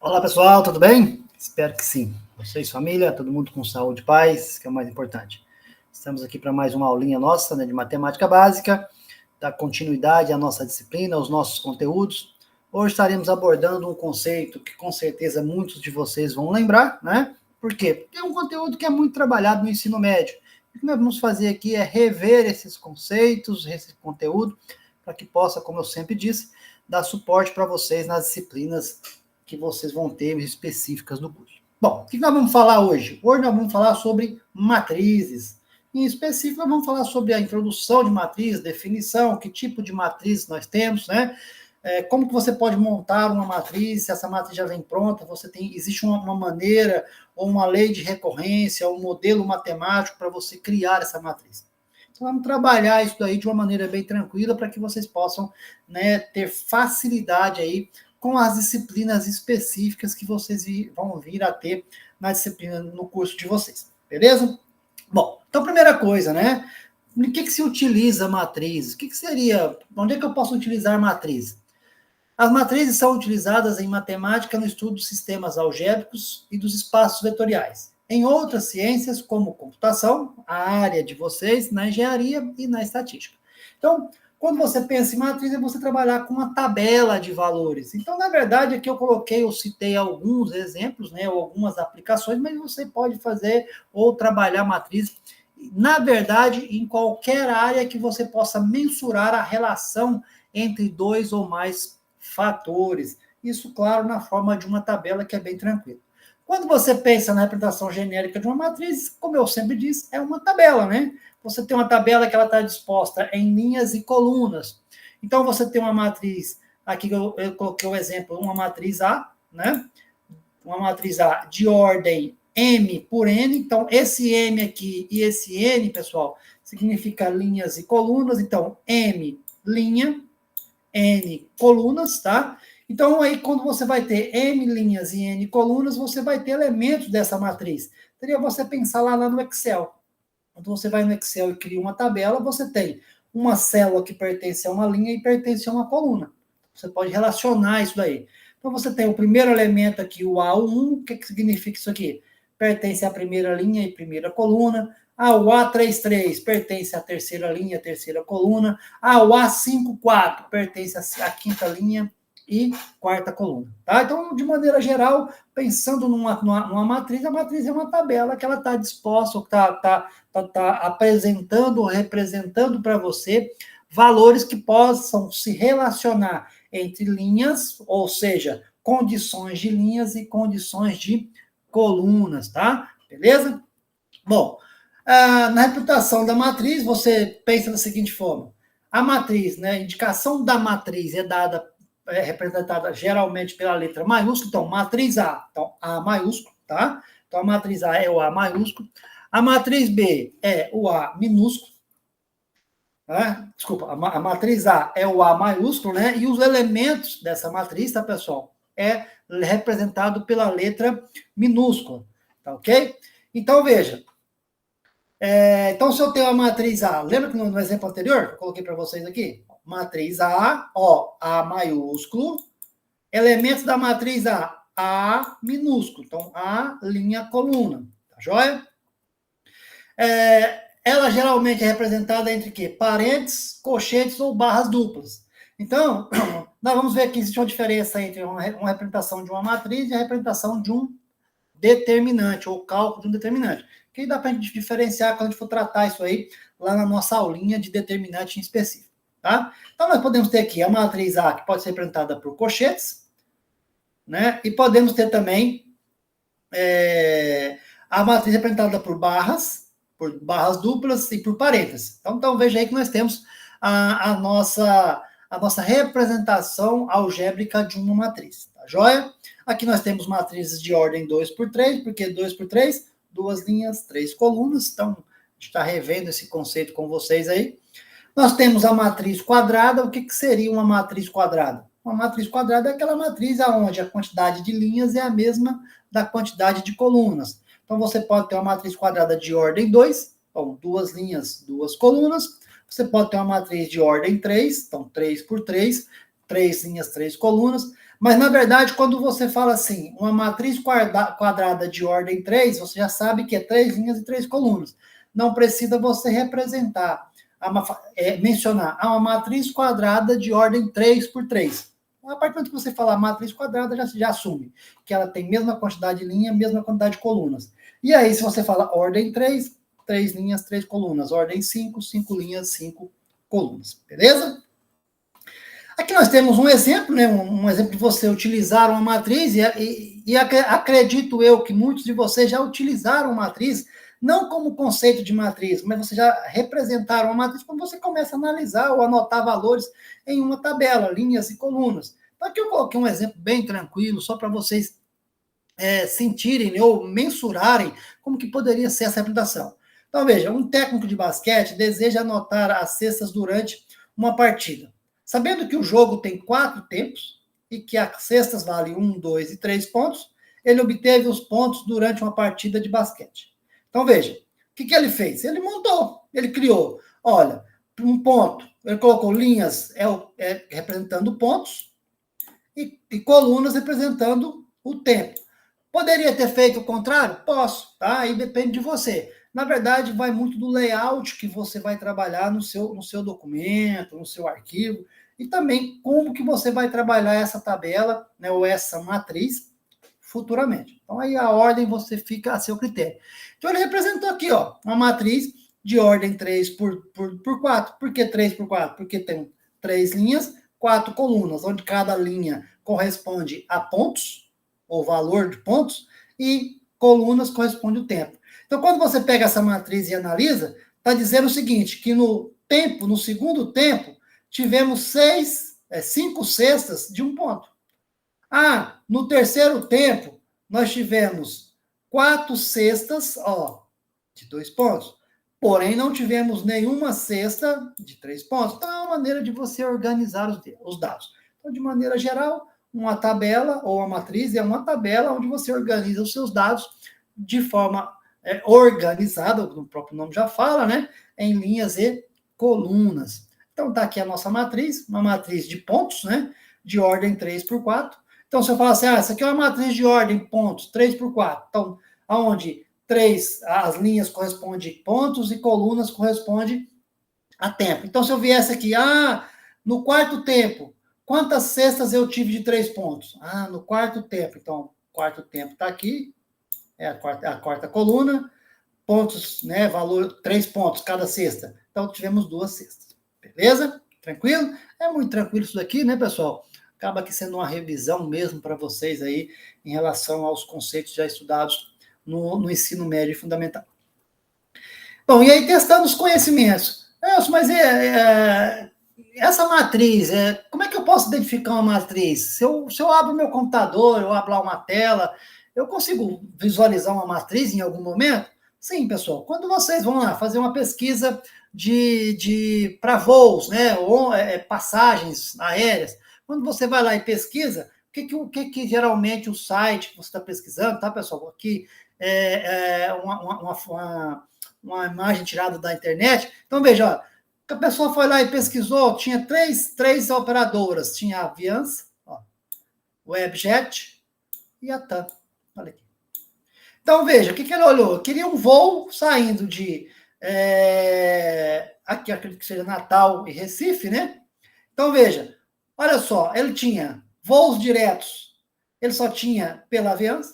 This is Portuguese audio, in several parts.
Olá pessoal, tudo bem? Espero que sim. Vocês, família, todo mundo com saúde e paz, que é o mais importante. Estamos aqui para mais uma aulinha nossa, de matemática básica, da continuidade à nossa disciplina, aos nossos conteúdos. Hoje estaremos abordando um conceito que com certeza muitos de vocês vão lembrar, né? Por quê? Porque é um conteúdo que é muito trabalhado no ensino médio. O que nós vamos fazer aqui é rever esses conceitos, esse conteúdo, para que possa, como eu sempre disse, dar suporte para vocês nas disciplinas que vocês vão ter específicas do curso. Bom, o que nós vamos falar hoje? Hoje nós vamos falar sobre matrizes. Em específico, nós vamos falar sobre a introdução de matriz, definição, que tipo de matriz nós temos, né? Como que você pode montar uma matriz, se essa matriz já vem pronta, existe uma maneira ou uma lei de recorrência, ou um modelo matemático para você criar essa matriz. Então, vamos trabalhar isso daí de uma maneira bem tranquila para que vocês possam, né, ter facilidade aí com as disciplinas específicas que vocês vão vir a ter na disciplina, no curso de vocês, beleza? Bom, então, primeira coisa, né? Em que se utiliza matriz? O que seria, onde é que eu posso utilizar matriz? As matrizes são utilizadas em matemática no estudo dos sistemas algébricos e dos espaços vetoriais. Em outras ciências, como computação, a área de vocês, na engenharia e na estatística. Então, quando você pensa em matriz, é você trabalhar com uma tabela de valores. Então, na verdade, aqui eu citei alguns exemplos, né, ou algumas aplicações, mas você pode fazer ou trabalhar matriz, na verdade, em qualquer área que você possa mensurar a relação entre dois ou mais fatores. Isso, claro, na forma de uma tabela que é bem tranquila. Quando você pensa na representação genérica de uma matriz, como eu sempre disse, é uma tabela, né? Você tem uma tabela que ela está disposta em linhas e colunas. Então, você tem uma matriz, aqui eu coloquei o exemplo, uma matriz A, né? Uma matriz A de ordem M por N. Então, esse M aqui e esse N, pessoal, significa linhas e colunas. Então, M, linha, N colunas, tá? Então, aí, quando você vai ter M linhas e N colunas, você vai ter elementos dessa matriz. Seria você pensar lá no Excel. Quando você vai no Excel e cria uma tabela, você tem uma célula que pertence a uma linha e pertence a uma coluna. Você pode relacionar isso daí. Então, você tem o primeiro elemento aqui, o A1. O que significa isso aqui? Pertence à primeira linha e primeira coluna. O A33 pertence à terceira linha, terceira coluna. O A54 pertence à quinta linha e quarta coluna. Tá? Então, de maneira geral, pensando numa matriz, a matriz é uma tabela que ela está disposta, está apresentando ou representando para você valores que possam se relacionar entre linhas, ou seja, condições de linhas e condições de colunas, tá? Beleza? Bom, na representação da matriz, você pensa da seguinte forma: a matriz, né, a indicação da matriz é representada geralmente pela letra maiúscula. Então, matriz A, então A maiúsculo, tá? Então, a matriz A é o A maiúsculo. A matriz B é o A minúsculo. Né? Desculpa, a matriz A é o A maiúsculo, né? E os elementos dessa matriz, tá, pessoal? É representado pela letra minúscula, tá ok? Então, veja. Então, se eu tenho a matriz A, lembra que no exemplo anterior, que eu coloquei para vocês aqui? Matriz A, ó, A maiúsculo. Elementos da matriz A minúsculo. Então, A, linha, coluna. Tá joia? Ela geralmente é representada entre quê? Parênteses, colchetes ou barras duplas. Então, nós vamos ver que existe uma diferença entre uma representação de uma matriz e a representação de um determinante, ou cálculo de um determinante. Que dá para a gente diferenciar quando a gente for tratar isso aí lá na nossa aulinha de determinante em específico. Tá? Então, nós podemos ter aqui a matriz A, que pode ser representada por colchetes, né? E podemos ter também a matriz representada por barras duplas e por parênteses. Então veja aí que nós temos a nossa representação algébrica de uma matriz. Tá joia? Aqui nós temos matrizes de ordem 2 por 3, porque 2 por 3, duas linhas, 3 colunas. Então, a gente está revendo esse conceito com vocês aí. Nós temos a matriz quadrada. O que seria uma matriz quadrada? Uma matriz quadrada é aquela matriz onde a quantidade de linhas é a mesma da quantidade de colunas. Então, você pode ter uma matriz quadrada de ordem 2, então, duas linhas, duas colunas. Você pode ter uma matriz de ordem 3, então 3 por 3, 3 linhas, 3 colunas, mas, na verdade, quando você fala assim, uma matriz quadrada de ordem 3, você já sabe que é 3 linhas e 3 colunas. Não precisa você representar, mencionar uma matriz quadrada de ordem 3 por 3. A partir do momento que você falar matriz quadrada, já assume que ela tem mesma quantidade de linha, mesma quantidade de colunas. E aí, se você fala ordem 3, 3 linhas, 3 colunas. Ordem 5, 5 linhas, 5 colunas. Beleza? Aqui nós temos um exemplo, né? Um exemplo de você utilizar uma matriz, e acredito eu que muitos de vocês já utilizaram matriz, não como conceito de matriz, mas vocês já representaram uma matriz quando você começa a analisar ou anotar valores em uma tabela, linhas e colunas. Então, aqui eu coloquei um exemplo bem tranquilo, só para vocês sentirem ou mensurarem como que poderia ser essa representação. Então, veja, um técnico de basquete deseja anotar as cestas durante uma partida. Sabendo que o jogo tem 4 tempos e que as cestas valem 1, 2 e 3 pontos, ele obteve os pontos durante uma partida de basquete. Então, veja, o que ele fez? Ele montou, ele criou, olha, um ponto, ele colocou linhas representando pontos e colunas representando o tempo. Poderia ter feito o contrário? Posso, tá? Aí depende de você. Na verdade, vai muito do layout que você vai trabalhar no seu documento, no seu arquivo, e também como que você vai trabalhar essa tabela, né, ou essa matriz futuramente. Então, aí a ordem você fica a seu critério. Então, ele representou aqui, ó, uma matriz de ordem 3 por 4. Por que 3 por 4? Porque tem 3 linhas, 4 colunas, onde cada linha corresponde a pontos, ou valor de pontos, e colunas corresponde ao tempo. Então, quando você pega essa matriz e analisa, está dizendo o seguinte, que no segundo tempo, tivemos 5 cestas de um ponto. No terceiro tempo, nós tivemos 4 cestas, de 2 pontos. Porém, não tivemos nenhuma cesta de 3 pontos. Então, é uma maneira de você organizar os dados. Então, de maneira geral, uma tabela ou uma matriz é uma tabela onde você organiza os seus dados de forma organizada, o próprio nome já fala, né? Em linhas e colunas. Então, está aqui a nossa matriz, uma matriz de pontos, né? De ordem 3 por 4. Então, se eu falar assim, essa aqui é uma matriz de ordem pontos, 3 por 4. Então, aonde as linhas correspondem a pontos e colunas correspondem a tempo. Então, se eu viesse aqui, no quarto tempo, quantas cestas eu tive de 3 pontos? No quarto tempo. Então, quarto tempo está aqui, é a quarta coluna, pontos, né, valor 3 pontos cada cesta. Então, tivemos 2 cestas. Beleza? Tranquilo? É muito tranquilo isso daqui, né, pessoal? Acaba aqui sendo uma revisão mesmo para vocês aí em relação aos conceitos já estudados no ensino médio e fundamental. Bom, e aí testando os conhecimentos. Mas essa matriz, como é que eu posso identificar uma matriz? Se eu abro meu computador, eu abro lá uma tela, eu consigo visualizar uma matriz em algum momento? Sim, pessoal. Quando vocês vão lá fazer uma pesquisa para voos, né, ou passagens aéreas, quando você vai lá e pesquisa, o que geralmente o site que você está pesquisando, tá, pessoal? Aqui uma imagem tirada da internet. Então, veja, ó, a pessoa foi lá e pesquisou, tinha três operadoras, tinha a Avianca, Webjet e a TAM. Olha aqui. Então, veja, o que ele olhou? Queria um voo saindo de, aqui acredito que seja Natal e Recife, né? Então, veja, olha só, ele tinha voos diretos, ele só tinha pela Avianca,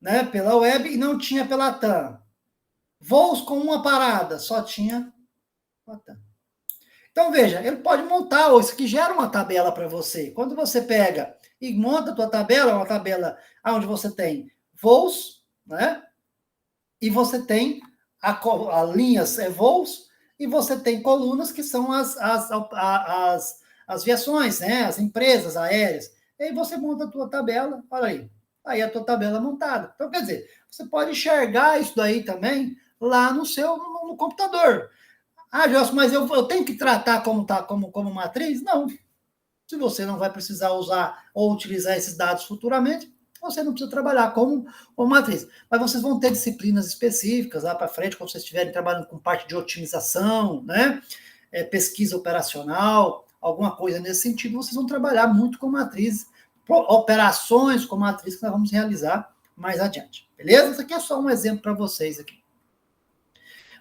né, pela Web, e não tinha pela TAM. Voos com uma parada, só tinha a TAM. Então, veja, ele pode montar, ou isso aqui gera uma tabela para você. Quando você pega e monta a tua tabela, uma tabela onde você tem voos, né? E você tem linhas voos, e você tem colunas, que são as viações, né? As empresas aéreas. E aí você monta a tua tabela, olha aí. Aí a tua tabela montada. Então, quer dizer, você pode enxergar isso daí também lá no computador. Gelson, mas eu tenho que tratar como matriz? Não. Se você não vai precisar usar ou utilizar esses dados futuramente, você não precisa trabalhar como matriz. Mas vocês vão ter disciplinas específicas lá para frente, quando vocês estiverem trabalhando com parte de otimização, né? Pesquisa operacional, alguma coisa nesse sentido, vocês vão trabalhar muito com matriz, operações com matriz que nós vamos realizar mais adiante. Beleza? Isso aqui é só um exemplo para vocês aqui.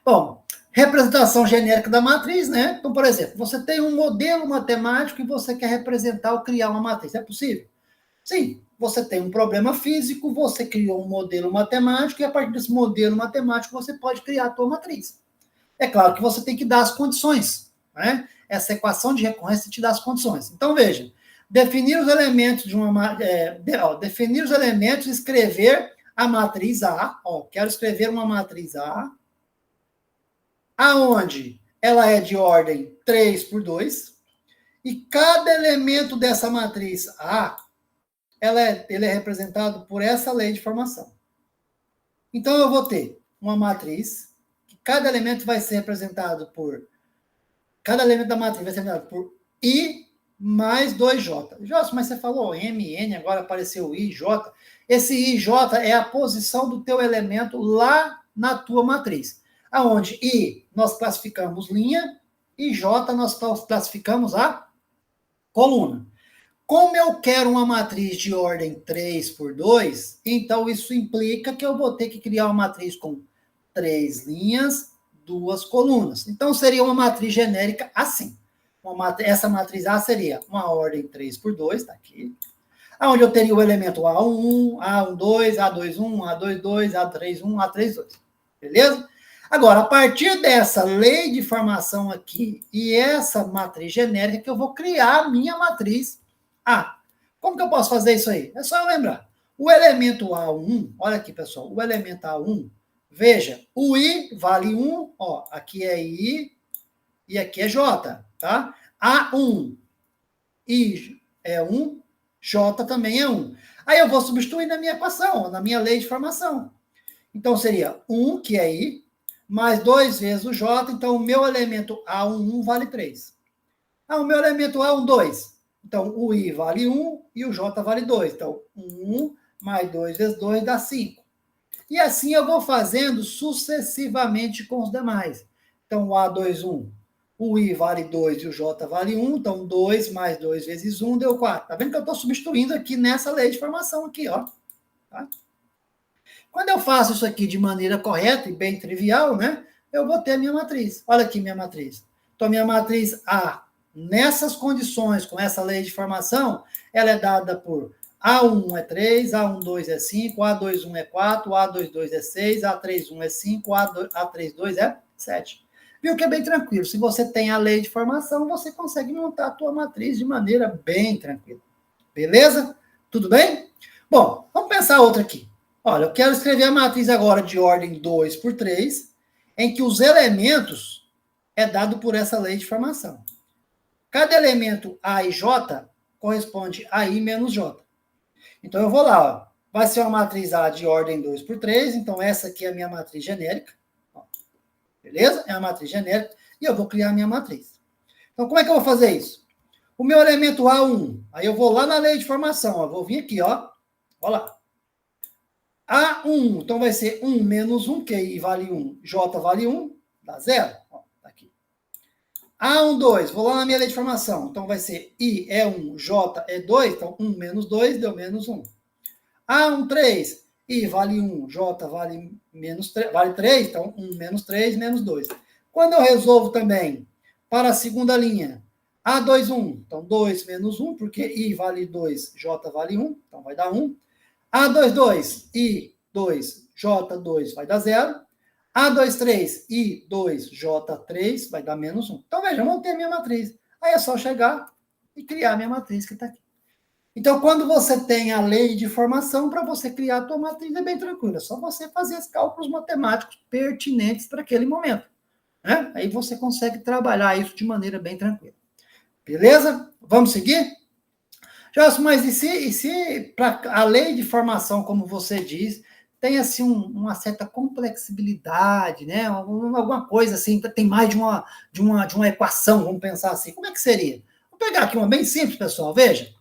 Bom, representação genérica da matriz, né? Então, por exemplo, você tem um modelo matemático e você quer representar ou criar uma matriz. É possível? Sim. Você tem um problema físico, você criou um modelo matemático e a partir desse modelo matemático você pode criar a tua matriz. É claro que você tem que dar as condições, né? Essa equação de recorrência te dá as condições. Então, veja, definir os elementos de uma... definir os elementos, escrever a matriz A. Quero escrever uma matriz A, aonde ela é de ordem 3 por 2, e cada elemento dessa matriz A, ele é representado por essa lei de formação. Então, eu vou ter uma matriz, que cada elemento vai ser representado por... Cada elemento da matriz vai ser representado por I mais 2J. Jossa, mas você falou M, N, agora apareceu I, J. Esse I, J é a posição do teu elemento lá na tua matriz. Aonde I nós classificamos linha e J nós classificamos a coluna. Como eu quero uma matriz de ordem 3 por 2, então isso implica que eu vou ter que criar uma matriz com 3 linhas, 2 colunas. Então seria uma matriz genérica assim. Essa matriz A seria uma ordem 3 por 2, está aqui, onde eu teria o elemento A11, A12, A21, A22, A31, A32. Beleza? Agora, a partir dessa lei de formação aqui e essa matriz genérica, que eu vou criar a minha matriz A. Como que eu posso fazer isso aí? É só eu lembrar. O elemento A1, olha aqui, pessoal, o elemento A1, veja, o I vale 1, aqui é I e aqui é J, tá? A1, I é 1, J também é 1. Aí eu vou substituir na minha equação, na minha lei de formação. Então, seria 1, que é I, mais 2 vezes o J, então o meu elemento A11 vale 3. O meu elemento A1, 2. Então, o I vale 1 e o J vale 2. Então, 1 mais 2 vezes 2 dá 5. E assim eu vou fazendo sucessivamente com os demais. Então, o A21, o I vale 2 e o J vale 1. Então, 2 mais 2 vezes 1 deu 4. Tá vendo que eu estou substituindo aqui nessa lei de formação aqui, ó. Tá? Quando eu faço isso aqui de maneira correta e bem trivial, né, eu vou ter a minha matriz. Olha aqui minha matriz. Então, minha matriz A, nessas condições, com essa lei de formação, ela é dada por A1 é 3, A12 é 5, A21 é 4, A22 é 6, A31 é 5, A32 é 7. Viu que é bem tranquilo. Se você tem a lei de formação, você consegue montar a tua matriz de maneira bem tranquila. Beleza? Tudo bem? Bom, vamos pensar outra aqui. Olha, eu quero escrever a matriz agora de ordem 2 por 3, em que os elementos é dado por essa lei de formação. Cada elemento A e J corresponde a I menos J. Então, eu vou lá, ó. Vai ser uma matriz A de ordem 2 por 3, então essa aqui é a minha matriz genérica. Ó, beleza? É a matriz genérica, e eu vou criar a minha matriz. Então, como é que eu vou fazer isso? O meu elemento A1, aí eu vou lá na lei de formação, ó, vou vir aqui, ó. Olha lá. A1, então vai ser 1 menos 1, que I vale 1, J vale 1, dá 0. Ó, tá aqui. A1, 2, vou lá na minha lei de formação, então vai ser I é 1, J é 2, então 1 menos 2 deu menos 1. A1, 3, I vale 1, J vale, vale 3, então 1 menos 3, menos 2. Quando eu resolvo também para a segunda linha, A2, 1, então 2 menos 1, porque I vale 2, J vale 1, então vai dar 1. A2, 2, I, 2, J, 2, vai dar 0. A2, 3, I, 2, J, 3, vai dar menos 1. Então, veja, eu montei a minha matriz. Aí é só chegar e criar a minha matriz que está aqui. Então, quando você tem a lei de formação, para você criar a tua matriz é bem tranquilo. É só você fazer os cálculos matemáticos pertinentes para aquele momento. Né? Aí você consegue trabalhar isso de maneira bem tranquila. Beleza? Vamos seguir? Joss, mas e se para a lei de formação, como você diz, tem assim uma certa complexibilidade, né? Alguma coisa assim, tem mais de uma equação, vamos pensar assim. Como é que seria? Vou pegar aqui uma bem simples, pessoal, veja.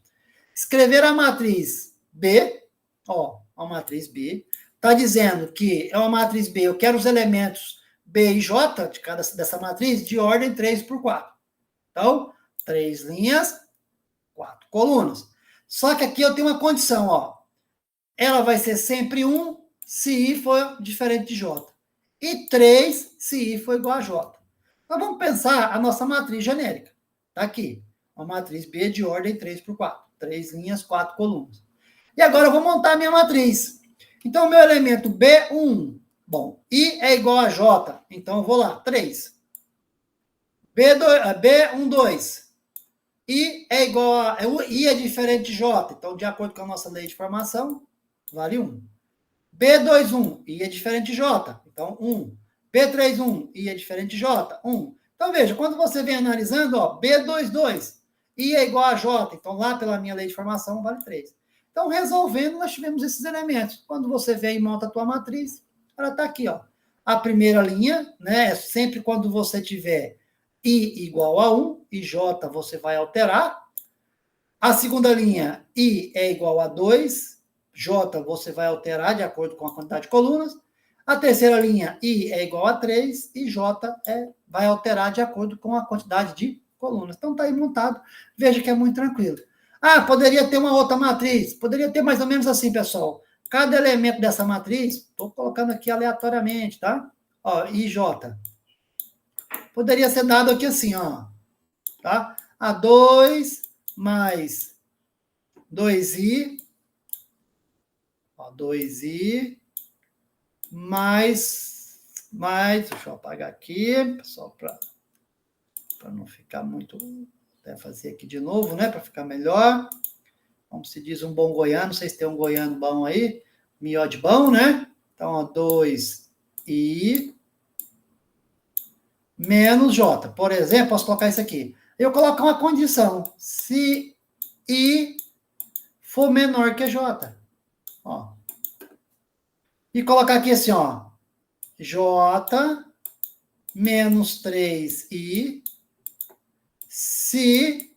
Escrever a matriz B, ó, a matriz B, está dizendo que é uma matriz B, eu quero os elementos B e J dessa matriz de ordem 3 por 4. Então, 3 linhas, 4 colunas. Só que aqui eu tenho uma condição, ó. Ela vai ser sempre 1 se I for diferente de J. E 3 se I for igual a J. Então, vamos pensar a nossa matriz genérica. Está aqui. Uma matriz B de ordem 3 por 4. 3 linhas, 4 colunas. E agora eu vou montar a minha matriz. Então, o meu elemento B1, bom, I é igual a J. Então, eu vou lá, 3. B1, 2. I é igual a... I é diferente de J. Então, de acordo com a nossa lei de formação, vale 1. B21, I é diferente de J. Então, 1. B31, I é diferente de J. 1. Então, veja, quando você vem analisando, ó, B22, I é igual a J. Então, lá pela minha lei de formação, vale 3. Então, resolvendo, nós tivemos esses elementos. Quando você vem e monta a tua matriz, ela está aqui, ó. A primeira linha, né, sempre quando você tiver I igual a 1, e J você vai alterar. A segunda linha, I é igual a 2, J você vai alterar de acordo com a quantidade de colunas. A terceira linha, I é igual a 3, e J vai alterar de acordo com a quantidade de colunas. Então, está aí montado. Veja que é muito tranquilo. Ah, poderia ter uma outra matriz. Poderia ter mais ou menos assim, pessoal. Cada elemento dessa matriz, estou colocando aqui aleatoriamente, tá? Ó, IJ. Poderia ser dado aqui assim, ó. Tá? A2 mais 2i. Ó, 2i mais, deixa eu apagar aqui, pessoal, para não ficar muito... Vou fazer aqui de novo, né, para ficar melhor. Como se diz um bom goiano, não sei se tem um goiano bom aí, miode bom, né? Então, ó, 2i menos j. Por exemplo, posso colocar isso aqui. Eu coloco uma condição, se i for menor que j. Ó. E colocar aqui assim, ó, j menos 3i se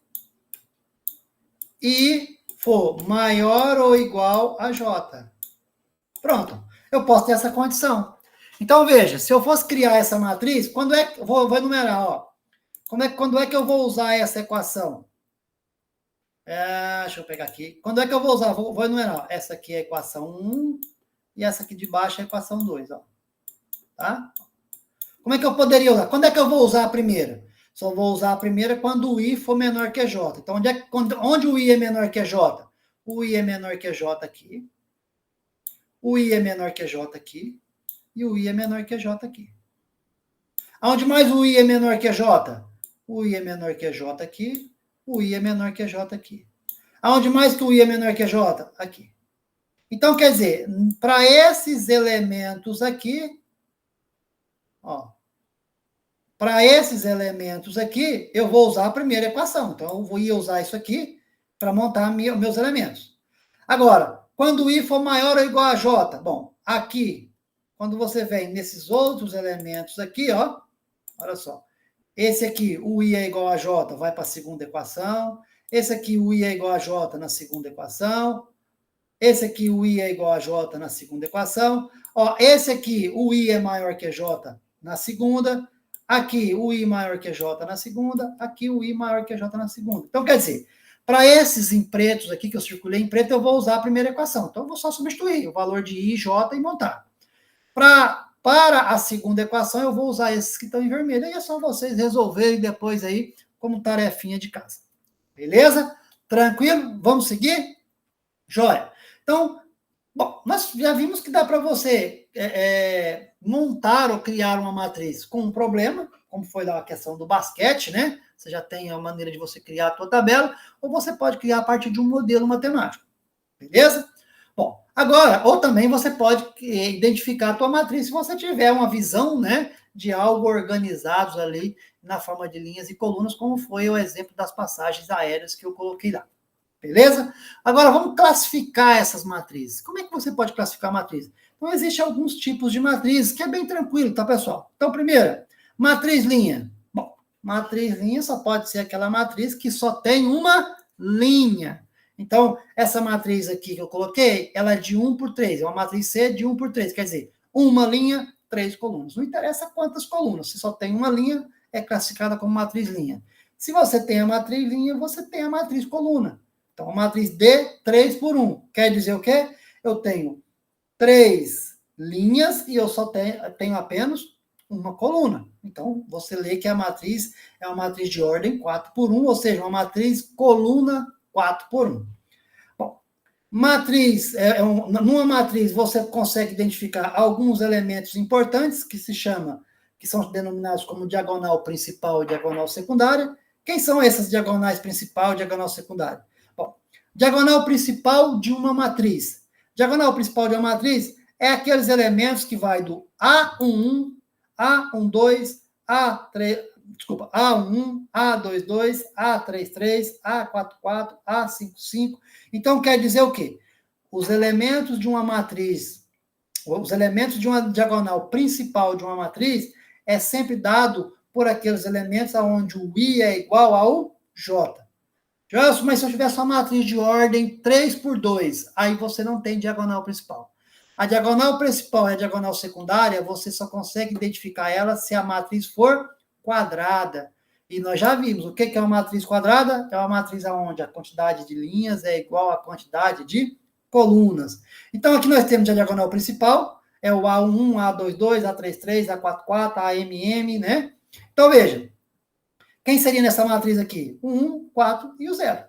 I for maior ou igual a J. Pronto. Eu posso ter essa condição. Então, veja, se eu fosse criar essa matriz, quando é que... Vou enumerar, ó. Quando é que eu vou usar essa equação? Deixa eu pegar aqui. Quando é que eu vou usar? Vou enumerar. Essa aqui é a equação 1 e essa aqui de baixo é a equação 2. Ó. Tá? Como é que eu poderia usar? Quando é que eu vou usar a primeira? Só vou usar a primeira quando o I for menor que J. Então, onde o I é menor que J? O I é menor que J aqui. O I é menor que J aqui. E o I é menor que J aqui. Aonde mais o I é menor que J? O I é menor que J aqui. O I é menor que J aqui. Aonde mais que o I é menor que J? Aqui. Então, quer dizer, para esses elementos aqui, ó, para esses elementos aqui, eu vou usar a primeira equação. Então, eu vou usar isso aqui para montar meus elementos. Agora, quando o I for maior ou igual a J, bom, aqui, quando você vem nesses outros elementos aqui, ó, olha só. Esse aqui, o I é igual a J, vai para a segunda equação. Esse aqui, o I é igual a J na segunda equação. Esse aqui, o I é igual a J na segunda equação. Ó, esse aqui, o I é maior que J na segunda. Aqui, o I maior que J na segunda. Aqui, o I maior que J na segunda. Então, quer dizer, para esses em pretos aqui, que eu circulei em preto, eu vou usar a primeira equação. Então, eu vou só substituir o valor de I, J e montar. Para a segunda equação, eu vou usar esses que estão em vermelho. Aí é só vocês resolverem depois aí, como tarefinha de casa. Beleza? Tranquilo? Vamos seguir? Joia. Então, bom, nós já vimos que dá para você montar ou criar uma matriz com um problema, como foi lá a questão do basquete, né? Você já tem a maneira de você criar a tua tabela, ou você pode criar a partir de um modelo matemático. Beleza? Bom, agora, ou também você pode identificar a tua matriz se você tiver uma visão, né, de algo organizado ali na forma de linhas e colunas, como foi o exemplo das passagens aéreas que eu coloquei lá. Beleza? Agora, vamos classificar essas matrizes. Como é que você pode classificar a matriz? Então, existem alguns tipos de matrizes, que é bem tranquilo, tá, pessoal? Então, primeiro, matriz linha. Bom, matriz linha só pode ser aquela matriz que só tem uma linha. Então, essa matriz aqui que eu coloquei, ela é de 1 por 3. É uma matriz C de 1 por 3. Quer dizer, uma linha, 3 colunas. Não interessa quantas colunas. Se só tem uma linha, é classificada como matriz linha. Se você tem a matriz linha, você tem a matriz coluna. Então, a matriz D, 3 por 1. Quer dizer o quê? Eu tenho 3 linhas e eu só tenho apenas uma coluna. Então, você lê que a matriz é uma matriz de ordem 4 por 1, ou seja, uma matriz coluna 4 por 1. Bom, matriz, numa matriz você consegue identificar alguns elementos importantes que são denominados como diagonal principal e diagonal secundária. Quem são essas diagonais principal e diagonal secundária? Bom, diagonal principal de uma matriz. Diagonal principal de uma matriz é aqueles elementos que vai do A11, A12, A11, A22, A33, A44, A55. Então, quer dizer o quê? Os elementos de uma matriz, os elementos de uma diagonal principal de uma matriz é sempre dado por aqueles elementos onde o I é igual ao J. Mas se eu tivesse uma matriz de ordem 3 por 2, aí você não tem diagonal principal. A diagonal principal e a diagonal secundária, você só consegue identificar ela se a matriz for quadrada. E nós já vimos, o que é uma matriz quadrada? É uma matriz onde a quantidade de linhas é igual à quantidade de colunas. Então, aqui nós temos a diagonal principal, é o A11, A22, A33, A44, AMM, né? Então, veja, quem seria nessa matriz aqui? O 1, 4 e o 0.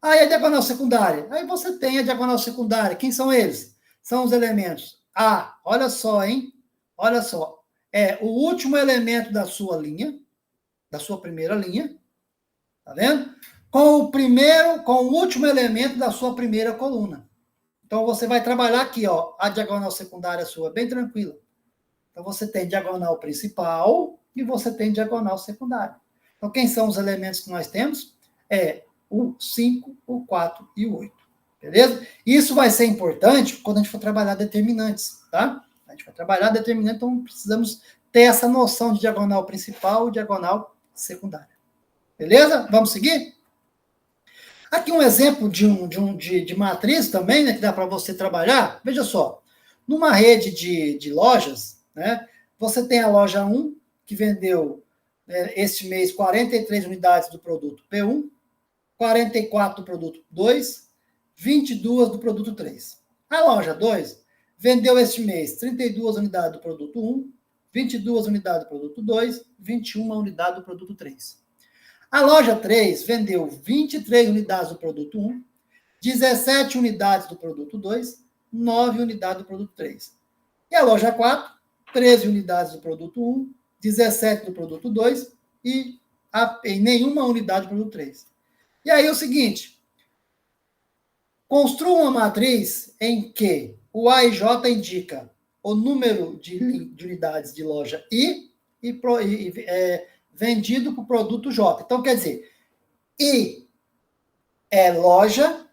Aí a diagonal secundária. Aí você tem a diagonal secundária. Quem são eles? São os elementos A. Olha só, hein? Olha só. É o último elemento da sua linha, da sua primeira linha. Tá vendo? Com o último elemento da sua primeira coluna. Então você vai trabalhar aqui, ó, a diagonal secundária sua, bem tranquila. Então você tem diagonal principal e você tem diagonal secundária. Então, quem são os elementos que nós temos? É o 5, o 4 e o 8. Beleza? Isso vai ser importante quando a gente for trabalhar determinantes, tá? A gente vai trabalhar determinante, então precisamos ter essa noção de diagonal principal e diagonal secundária. Beleza? Vamos seguir? Aqui um exemplo de matriz também, né, que dá para você trabalhar. Veja só, numa rede de lojas, né, você tem a loja 1, que vendeu este mês 43 unidades do produto P1, 44 do produto 2, 22 do produto 3. A loja 2 vendeu este mês 32 unidades do produto 1, 22 unidades do produto 2, 21 unidades do produto 3. A loja 3 vendeu 23 unidades do produto 1, 17 unidades do produto 2, 9 unidades do produto 3. E a loja 4, 13 unidades do produto 1, 17 do produto 2 e nenhuma unidade do produto 3. E aí é o seguinte, construa uma matriz em que o A e J indica o número de unidades de loja I vendido para o produto J. Então, quer dizer, I é loja,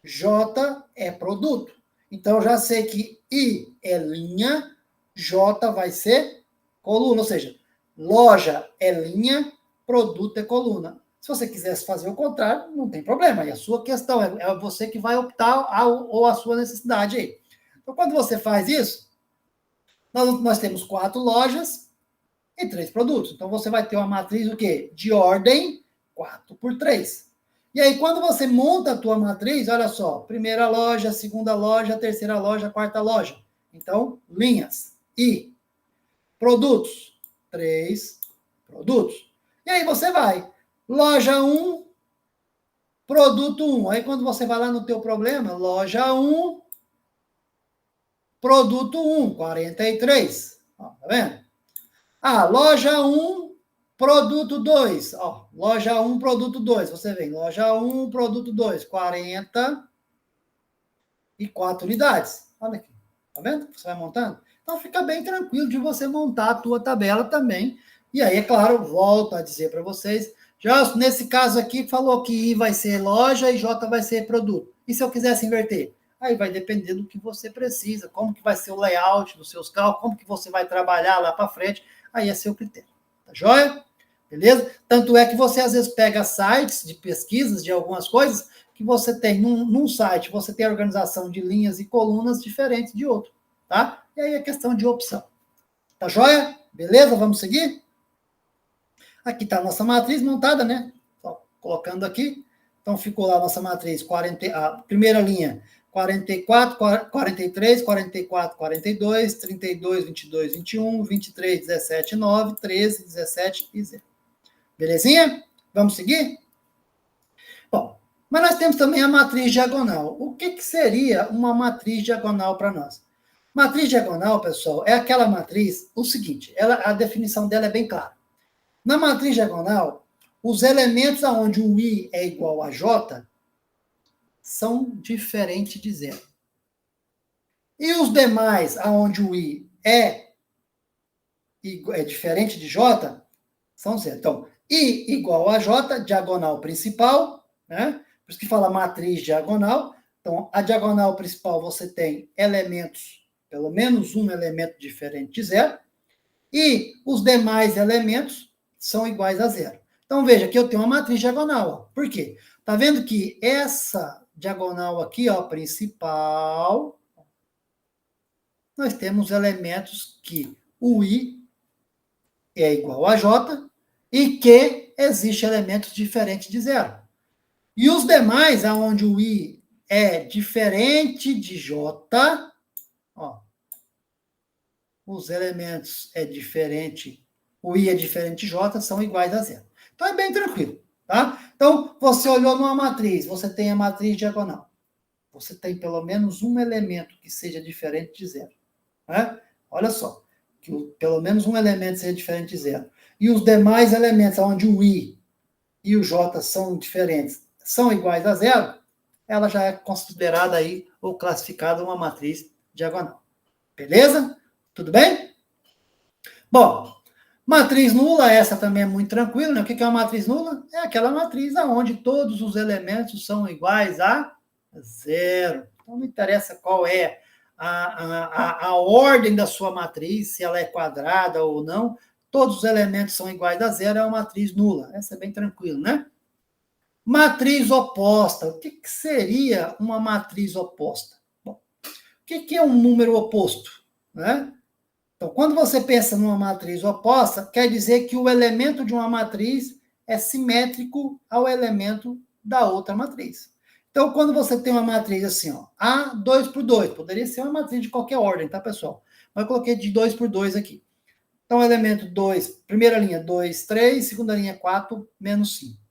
J é produto. Então, eu já sei que I é linha, J vai ser coluna, ou seja, loja é linha, produto é coluna. Se você quisesse fazer o contrário, não tem problema, é a sua questão, é você que vai optar ou a sua necessidade aí. Então, quando você faz isso, nós temos 4 lojas e 3 produtos. Então, você vai ter uma matriz o quê? De ordem 4 por 3. E aí, quando você monta a tua matriz, olha só, primeira loja, segunda loja, terceira loja, quarta loja. Então, linhas. E produtos, 3 produtos. E aí você vai, loja 1, produto 1. Aí quando você vai lá no teu problema, loja 1, produto 1, 43. Ó, tá vendo? Ah, loja 1, produto 2. Ó, loja 1, produto 2. Você vem, loja 1, produto 2, 44 unidades. Olha aqui. Tá vendo? Você vai montando? Então fica bem tranquilo de você montar a tua tabela também. E aí, é claro, volto a dizer para vocês, já nesse caso aqui, falou que I vai ser loja e J vai ser produto. E se eu quisesse inverter? Aí vai depender do que você precisa, como que vai ser o layout dos seus cálculos, como que você vai trabalhar lá para frente, aí é seu critério. Tá joia? Beleza? Tanto é que você às vezes pega sites de pesquisas de algumas coisas que você tem num site, você tem a organização de linhas e colunas diferentes de outro, tá? E aí é questão de opção. Tá joia? Beleza? Vamos seguir? Aqui está a nossa matriz montada, né? Só colocando aqui. Então, ficou lá a nossa matriz, a primeira linha, 44, 43, 44, 42, 32, 22, 21, 23, 17, 9, 13, 17 e 0. Belezinha? Vamos seguir? Bom, mas nós temos também a matriz diagonal. O que seria uma matriz diagonal para nós? Matriz diagonal, pessoal, é aquela matriz, o seguinte, a definição dela é bem clara. Na matriz diagonal, os elementos onde o I é igual a J são diferentes de zero. E os demais, onde o I é diferente de J, são zero. Então, I igual a J, diagonal principal, né? Por isso que fala matriz diagonal. Então, a diagonal principal você tem elementos, pelo menos um elemento diferente de zero, e os demais elementos são iguais a zero. Então, veja que eu tenho uma matriz diagonal. Ó. Por quê? Tá vendo que essa diagonal aqui, ó, principal, nós temos elementos que o I é igual a J e que existe elementos diferentes de zero. E os demais, aonde o I é diferente de J, ó, os elementos é diferente, o I é diferente de J, são iguais a zero. Então é bem tranquilo, tá? Então, você olhou numa matriz, você tem a matriz diagonal. Você tem pelo menos um elemento que seja diferente de zero. Né? Olha só, que pelo menos um elemento seja diferente de zero. E os demais elementos, onde o I e o J são diferentes, são iguais a zero, ela já é considerada aí, ou classificada, uma matriz diagonal. Beleza? Tudo bem? Bom, matriz nula, essa também é muito tranquila, né? O que é uma matriz nula? É aquela matriz onde todos os elementos são iguais a zero. Então, não interessa qual é a ordem da sua matriz, se ela é quadrada ou não, todos os elementos são iguais a zero, é uma matriz nula. Essa é bem tranquila, né? Matriz oposta. O que seria uma matriz oposta? Bom, o que é um número oposto? Né? Então, quando você pensa numa matriz oposta, quer dizer que o elemento de uma matriz é simétrico ao elemento da outra matriz. Então, quando você tem uma matriz assim, ó, A 2 por 2, poderia ser uma matriz de qualquer ordem, tá, pessoal? Mas eu coloquei de 2 por 2 aqui. Então, elemento 2, primeira linha 2, 3, segunda linha 4, menos 5.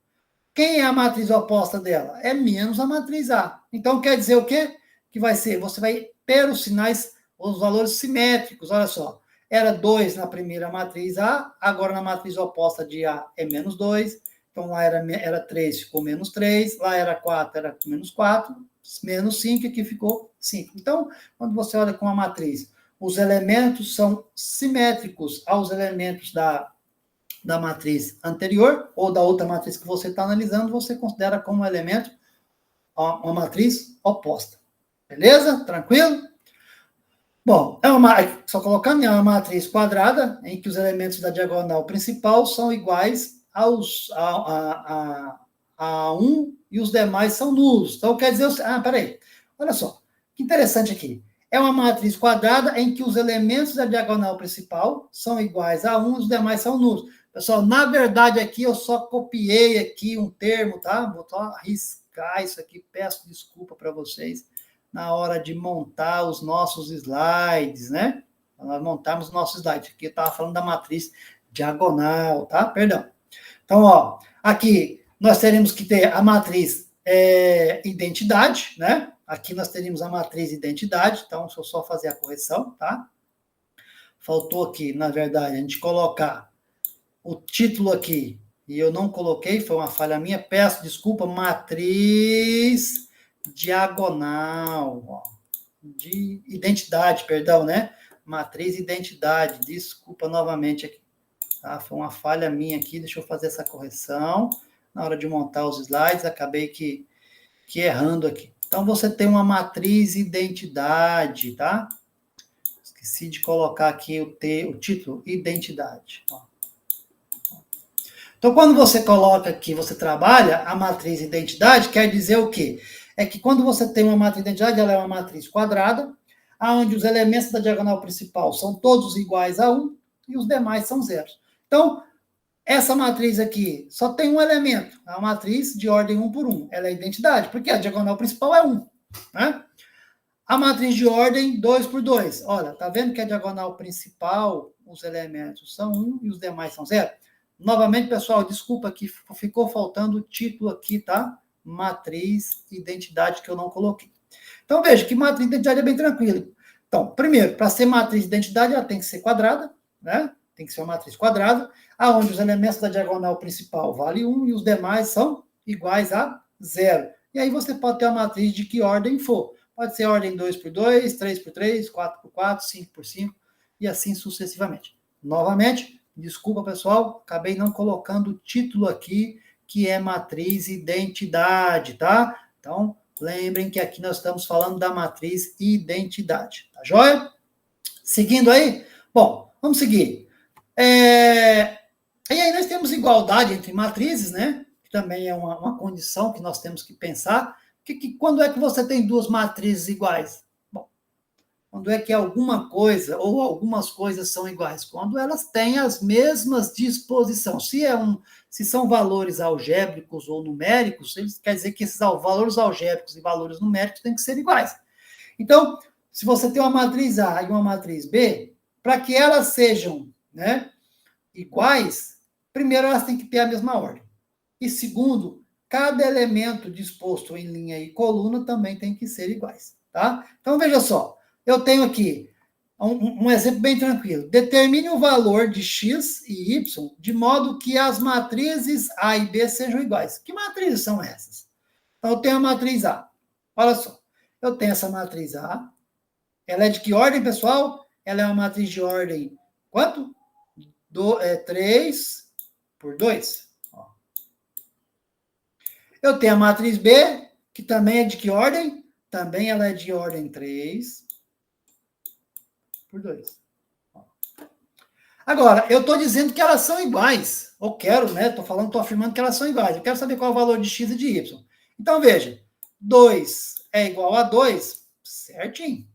Quem é a matriz oposta dela? É menos a matriz A. Então, quer dizer o quê? Que vai ser, você vai ter os sinais, os valores simétricos, olha só. Era 2 na primeira matriz A, agora na matriz oposta de A é menos 2. Então, lá era 3, ficou menos 3. Lá era 4, era menos 4. Menos 5, aqui ficou 5. Então, quando você olha com a matriz, os elementos são simétricos aos elementos da matriz anterior, ou da outra matriz que você está analisando, você considera como elemento uma matriz oposta. Beleza? Tranquilo? Bom, só colocando, é uma matriz quadrada, em que os elementos da diagonal principal são iguais a 1 e os demais são nulos. Então, quer dizer... peraí. Olha só. Que interessante aqui. É uma matriz quadrada em que os elementos da diagonal principal são iguais a 1 e os demais são nulos. Pessoal, na verdade, aqui eu só copiei aqui um termo, tá? Vou só arriscar isso aqui. Peço desculpa para vocês na hora de montar os nossos slides, né? Nós montamos os nossos slides. Aqui eu estava falando da matriz diagonal, tá? Perdão. Então, ó, aqui nós teremos que ter a matriz identidade, né? Aqui nós teríamos a matriz identidade, então, deixa eu só fazer a correção, tá? Faltou aqui, na verdade, a gente colocar o título aqui, e eu não coloquei, foi uma falha minha, peço desculpa, matriz diagonal, ó, de identidade, perdão, né? Matriz identidade, desculpa novamente aqui, tá? Foi uma falha minha aqui, deixa eu fazer essa correção, na hora de montar os slides, acabei que errando aqui. Então, você tem uma matriz identidade, tá? Esqueci de colocar aqui o título, identidade. Ó. Então, quando você coloca aqui, você trabalha a matriz identidade, quer dizer o quê? É que quando você tem uma matriz identidade, ela é uma matriz quadrada, onde os elementos da diagonal principal são todos iguais a 1 e os demais são zeros. Então, essa matriz aqui só tem um elemento, a matriz de ordem 1 por 1, ela é identidade, porque a diagonal principal é 1, né? A matriz de ordem 2 por 2, olha, tá vendo que a diagonal principal, os elementos são 1 e os demais são 0? Novamente, pessoal, desculpa que ficou faltando o título aqui, tá? Matriz identidade que eu não coloquei. Então, veja que matriz de identidade é bem tranquila. Então, primeiro, para ser matriz de identidade, ela tem que ser quadrada, né? Tem que ser uma matriz quadrada, aonde os elementos da diagonal principal valem 1 e os demais são iguais a 0. E aí você pode ter uma matriz de que ordem for. Pode ser ordem 2 por 2, 3 por 3, 4 por 4, 5 por 5 e assim sucessivamente. Novamente, desculpa, pessoal, acabei não colocando o título aqui, que é matriz identidade, tá? Então, lembrem que aqui nós estamos falando da matriz identidade, tá joia? Seguindo aí? Bom, vamos seguir. E aí nós temos igualdade entre matrizes, né? Que também é uma condição que nós temos que pensar. Quando é que você tem duas matrizes iguais? Bom, quando é que alguma coisa ou algumas coisas são iguais? Quando elas têm as mesmas disposições. Se são valores algébricos ou numéricos, quer dizer que esses valores algébricos e valores numéricos têm que ser iguais. Então, se você tem uma matriz A e uma matriz B, para que elas sejam, né, iguais, primeiro elas têm que ter a mesma ordem. E segundo, cada elemento disposto em linha e coluna também tem que ser iguais, tá? Então, veja só, eu tenho aqui um exemplo bem tranquilo. Determine o valor de x e y de modo que as matrizes A e B sejam iguais. Que matrizes são essas? Então, eu tenho a matriz A. Olha só, eu tenho essa matriz A. Ela é de que ordem, pessoal? Ela é uma matriz de ordem quanto? 3 por 2. Ó. Eu tenho a matriz B, que também é de que ordem? Também ela é de ordem 3 por 2. Ó. Agora, eu estou dizendo que elas são iguais. Ou quero, né? Estou afirmando que elas são iguais. Eu quero saber qual é o valor de x e de y. Então, veja. 2 é igual a 2. Certinho.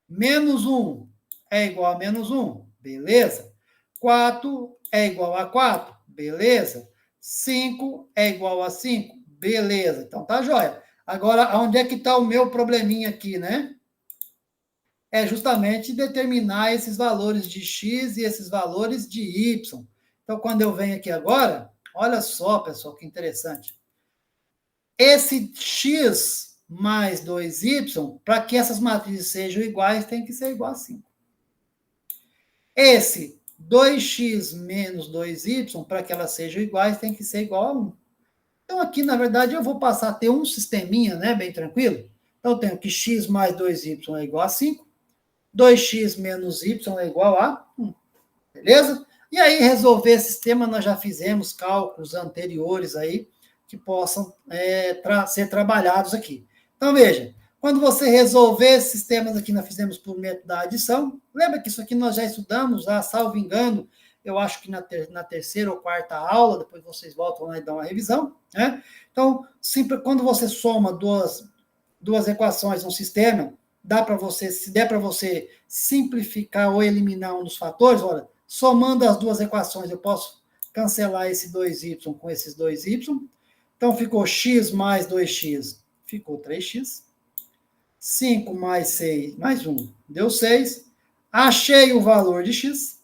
Menos 1 é igual a menos 1. Beleza. 4 é igual a 4. Beleza. 5 é igual a 5. Beleza. Então, tá jóia. Agora, onde é que está o meu probleminha aqui, né? É justamente determinar esses valores de x e esses valores de y. Então, quando eu venho aqui agora, olha só, pessoal, que interessante. Esse x mais 2y, para que essas matrizes sejam iguais, tem que ser igual a 5. Esse 2x menos 2y, para que elas sejam iguais, tem que ser igual a 1. Então, aqui, na verdade, eu vou passar a ter um sisteminha, né, bem tranquilo. Então, eu tenho que x mais 2y é igual a 5. 2x menos y é igual a 1. Beleza? E aí, resolver esse sistema, nós já fizemos cálculos anteriores aí, que possam ser trabalhados aqui. Então, veja, quando você resolver esses sistemas aqui, nós fizemos por método da adição. Lembra que isso aqui nós já estudamos, salvo engano, eu acho que na terceira ou quarta aula, depois vocês voltam lá e dão uma revisão, né? Então, quando você soma duas equações num sistema, se der para você simplificar ou eliminar um dos fatores, olha, somando as duas equações, eu posso cancelar esse 2y com esses 2y. Então, ficou x mais 2x, ficou 3x. 5 mais 6, mais 1, deu 6. Achei o valor de x.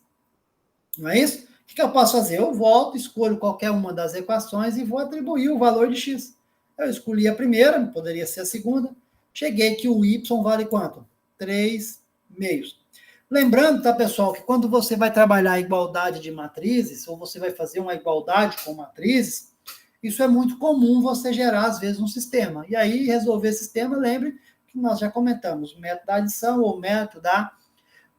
Não é isso? O que eu posso fazer? Eu volto, escolho qualquer uma das equações e vou atribuir o valor de x. Eu escolhi a primeira, poderia ser a segunda. Cheguei que o y vale quanto? 3 meios. Lembrando, tá, pessoal, que quando você vai trabalhar a igualdade de matrizes, ou você vai fazer uma igualdade com matrizes, isso é muito comum você gerar, às vezes, um sistema. E aí, resolver sistema, lembre que nós já comentamos, o método da adição ou o método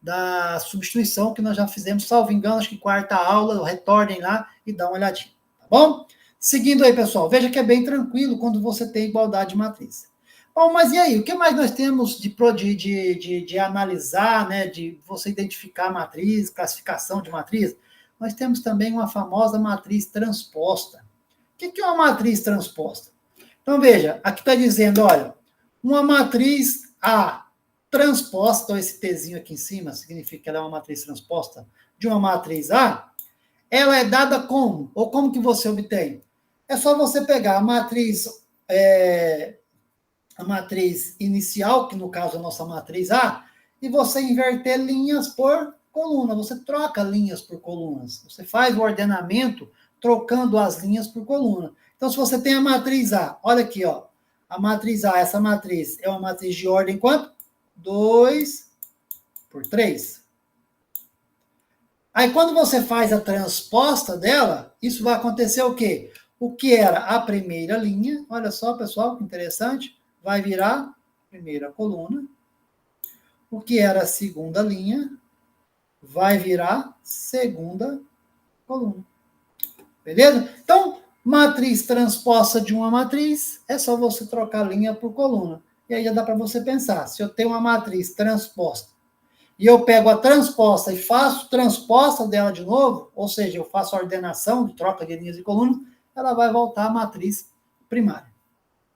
da substituição, que nós já fizemos, salvo engano, acho que quarta aula, retornem lá e dá uma olhadinha, tá bom? Seguindo aí, pessoal, veja que é bem tranquilo quando você tem igualdade de matriz. Bom, mas e aí, o que mais nós temos de analisar, né, de você identificar matriz, classificação de matriz? Nós temos também uma famosa matriz transposta. O que é uma matriz transposta? Então, veja, aqui está dizendo, olha, uma matriz A transposta, então esse Tzinho aqui em cima significa que ela é uma matriz transposta de uma matriz A, ela é dada como? Ou como que você obtém? É só você pegar a matriz inicial, que no caso é a nossa matriz A, e você inverter linhas por coluna. Você troca linhas por colunas. Você faz o ordenamento trocando as linhas por coluna. Então, se você tem a matriz A, olha aqui, ó. A matriz A, essa matriz é uma matriz de ordem quanto? 2 por 3. Aí, quando você faz a transposta dela, isso vai acontecer o quê? O que era a primeira linha, olha só, pessoal, que interessante, vai virar primeira coluna. O que era a segunda linha vai virar segunda coluna. Beleza? Então, matriz transposta de uma matriz, é só você trocar linha por coluna. E aí já dá para você pensar, se eu tenho uma matriz transposta, e eu pego a transposta e faço transposta dela de novo, ou seja, eu faço a ordenação de troca de linhas e colunas, ela vai voltar à matriz primária.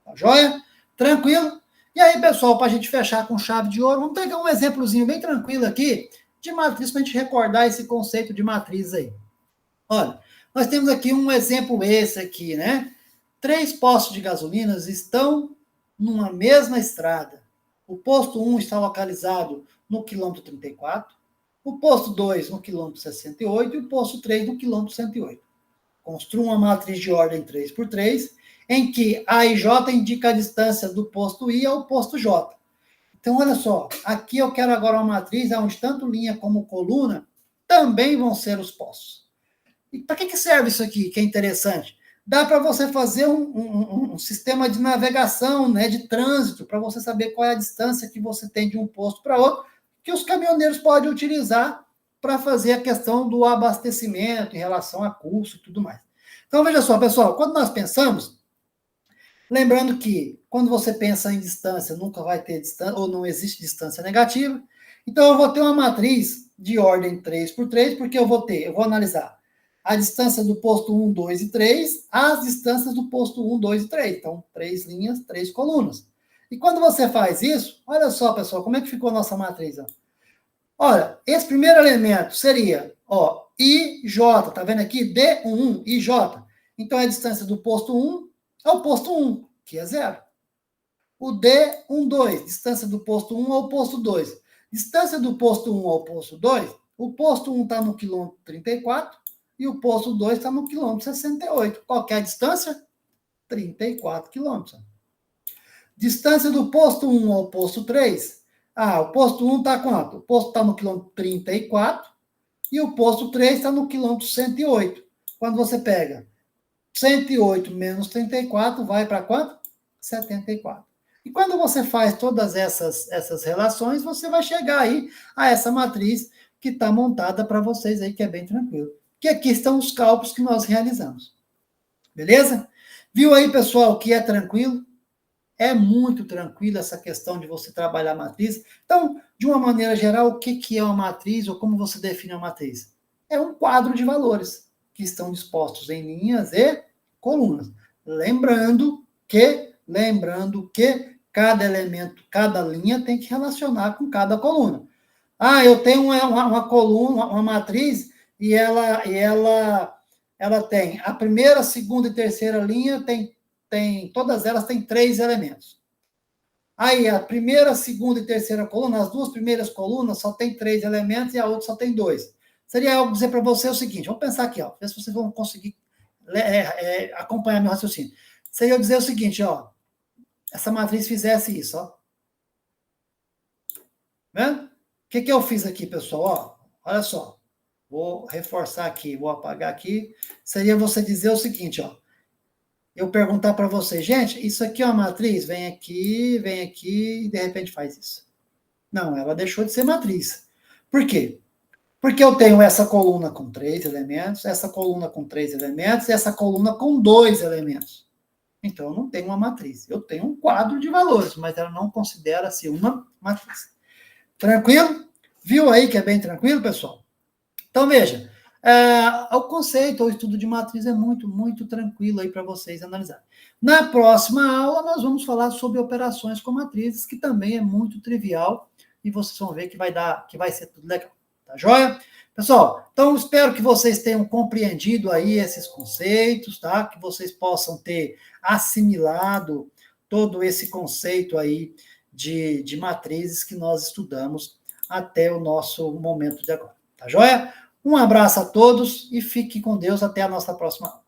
Tá joia? Tranquilo? E aí, pessoal, para a gente fechar com chave de ouro, vamos pegar um exemplozinho bem tranquilo aqui de matriz, para a gente recordar esse conceito de matriz aí. Olha, nós temos aqui um exemplo esse aqui, né? 3 postos de gasolina estão numa mesma estrada. O posto 1 está localizado no quilômetro 34, o posto 2 no quilômetro 68 e o posto 3 no quilômetro 108. Construa uma matriz de ordem 3 por 3, em que A e J indica a distância do posto I ao posto J. Então, olha só, aqui eu quero agora uma matriz onde tanto linha como coluna também vão ser os postos. E para que serve isso aqui, que é interessante? Dá para você fazer um sistema de navegação, né, de trânsito, para você saber qual é a distância que você tem de um posto para outro, que os caminhoneiros podem utilizar para fazer a questão do abastecimento em relação a custo e tudo mais. Então, veja só, pessoal, quando nós pensamos, lembrando que quando você pensa em distância, nunca vai ter distância, ou não existe distância negativa, então eu vou ter uma matriz de ordem 3 por 3, porque eu vou analisar a distância do posto 1, 2 e 3, as distâncias do posto 1, 2 e 3. Então, 3 linhas, 3 colunas. E quando você faz isso, olha só, pessoal, como é que ficou a nossa matriz? Ó. Olha, esse primeiro elemento seria, ó, IJ, tá vendo aqui? D11, IJ. Então, é a distância do posto 1 ao posto 1, que é 0. O D12, distância do posto 1 ao posto 2. Distância do posto 1 ao posto 2, o posto 1 está no quilômetro 34, e o posto 2 está no quilômetro 68. Qual que é a distância? 34 quilômetros. Distância do posto 1 ao posto 3. O posto 1 está quanto? O posto está no quilômetro 34 e o posto 3 está no quilômetro 108. Quando você pega 108 menos 34, vai para quanto? 74. E quando você faz todas essas relações, você vai chegar aí a essa matriz que está montada para vocês aí, que é bem tranquilo. Que aqui estão os cálculos que nós realizamos. Beleza? Viu aí, pessoal, que é tranquilo? É muito tranquilo essa questão de você trabalhar a matriz. Então, de uma maneira geral, o que é uma matriz ou como você define a matriz? É um quadro de valores que estão dispostos em linhas e colunas. Lembrando que cada elemento, cada linha tem que relacionar com cada coluna. Eu tenho uma coluna, uma matriz, e ela tem a primeira, segunda e terceira linha, todas elas têm 3 elementos. Aí a primeira, segunda e terceira coluna, as 2 primeiras colunas só tem 3 elementos e a outra só tem 2. Seria eu dizer para você o seguinte, vamos pensar aqui, ó, ver se vocês vão conseguir acompanhar meu raciocínio. Seria eu dizer o seguinte, ó, essa matriz fizesse isso, ó. Vendo? O que eu fiz aqui, pessoal? Ó, olha só. Vou reforçar aqui, vou apagar aqui. Seria você dizer o seguinte, ó. Eu perguntar para você, gente, isso aqui é uma matriz? Vem aqui, e de repente faz isso. Não, ela deixou de ser matriz. Por quê? Porque eu tenho essa coluna com 3 elementos, essa coluna com 3 elementos, e essa coluna com 2 elementos. Então, eu não tenho uma matriz. Eu tenho um quadro de valores, mas ela não considera-se uma matriz. Tranquilo? Viu aí que é bem tranquilo, pessoal? Então, veja, o conceito, o estudo de matriz é muito, muito tranquilo aí para vocês analisarem. Na próxima aula, nós vamos falar sobre operações com matrizes, que também é muito trivial, e vocês vão ver que vai ser tudo legal. Tá joia? Pessoal, então espero que vocês tenham compreendido aí esses conceitos, tá? Que vocês possam ter assimilado todo esse conceito aí de matrizes que nós estudamos até o nosso momento de agora. Tá joia? Um abraço a todos e fique com Deus até a nossa próxima aula.